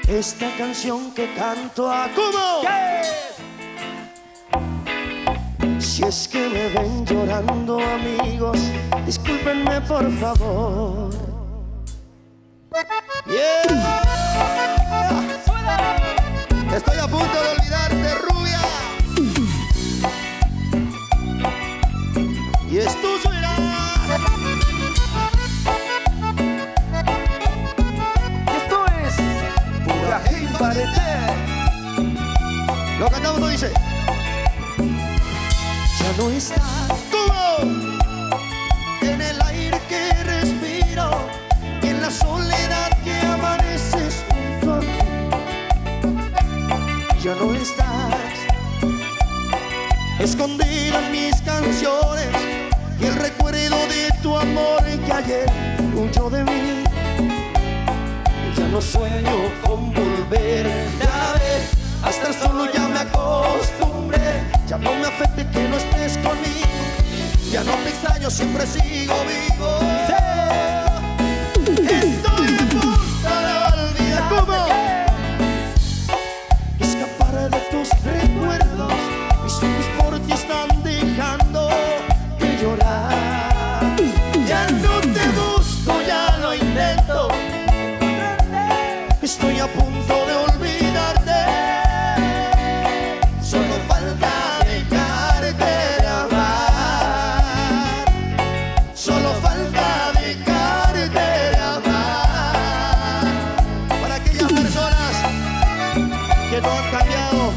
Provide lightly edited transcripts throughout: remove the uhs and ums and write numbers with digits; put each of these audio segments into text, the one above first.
esta canción que canto a como. Si es que me ven llorando, amigos, discúlpenme por favor. Estoy a punto de olvidarte, rubia. Y esto suena. Esto es Pura Jimbarete. Lo cantamos, tú dices. Ya no estás como en el aire que respiro y en la soledad que amaneces junto a mí. Ya no estás escondida en mis canciones y el recuerdo de tu amor que ayer huyó de mí. Ya no sueño con volver a ver, a estar solo ya me acostumbré. Ya no me afecte que no estés conmigo, ya no te extraño, siempre sigo vivo. Estoy a punto de olvidar cómo escapar de tus recuerdos. Mis ojos por ti están dejando de llorar. Ya no te busco, ya lo intento. Estoy a punto de olvidarte. Solo falta dejarte de amar. Solo falta dejarte de amar. Para aquellas personas que no han cambiado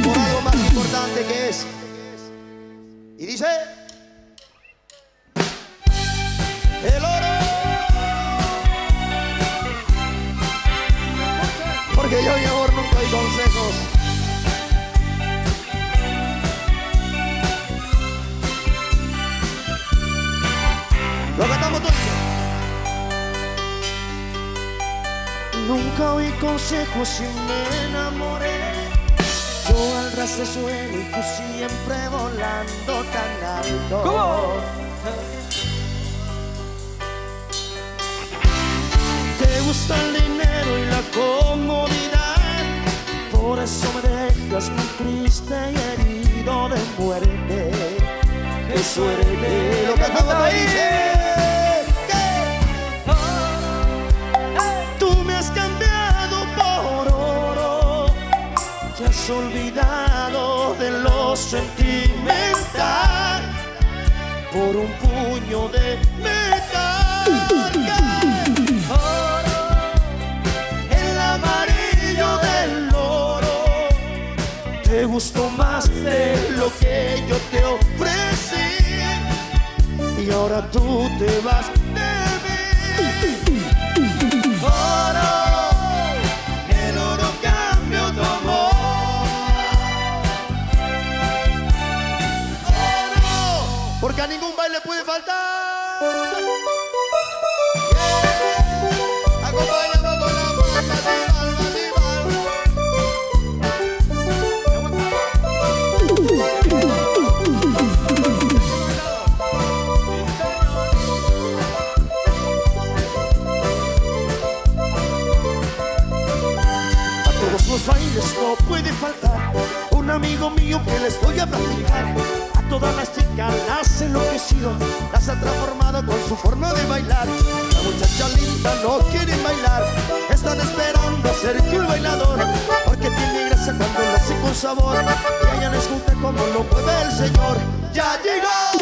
por algo más importante que es. Y dice: el oro. Porque yo, mi amor, nunca doy consejos. Lo cantamos todos. Nunca oí consejos y me enamoré. Yo al ras del suelo y tú siempre volando tan alto. ¿Cómo? Te gusta el dinero y la comodidad, por eso me dejas muy triste y herido de muerte. ¡Qué suerte! Lo cantamos, tú dices. Tú me has cambiado por oro, te has olvidado de lo sentimental por un puño de metal. El amarillo del oro te gustó más de lo que yo te ofrecí y ahora tú te vas de mí. Oro, el oro cambió tu amor. Oro, Porque a ningún baile puede faltar. Acompáñame con la palma de palma de A todos los bailes no puede faltar un amigo mío que les voy a platicar. A todas las chicas las ha enloquecido, las ha transformado con su forma de bailar. La muchacha linda no quiere bailar, están esperando a ser el bailador, porque tiene gracia cuando lo hace con sabor y a ella les gusta como lo mueve el señor. ¡Ya llegó!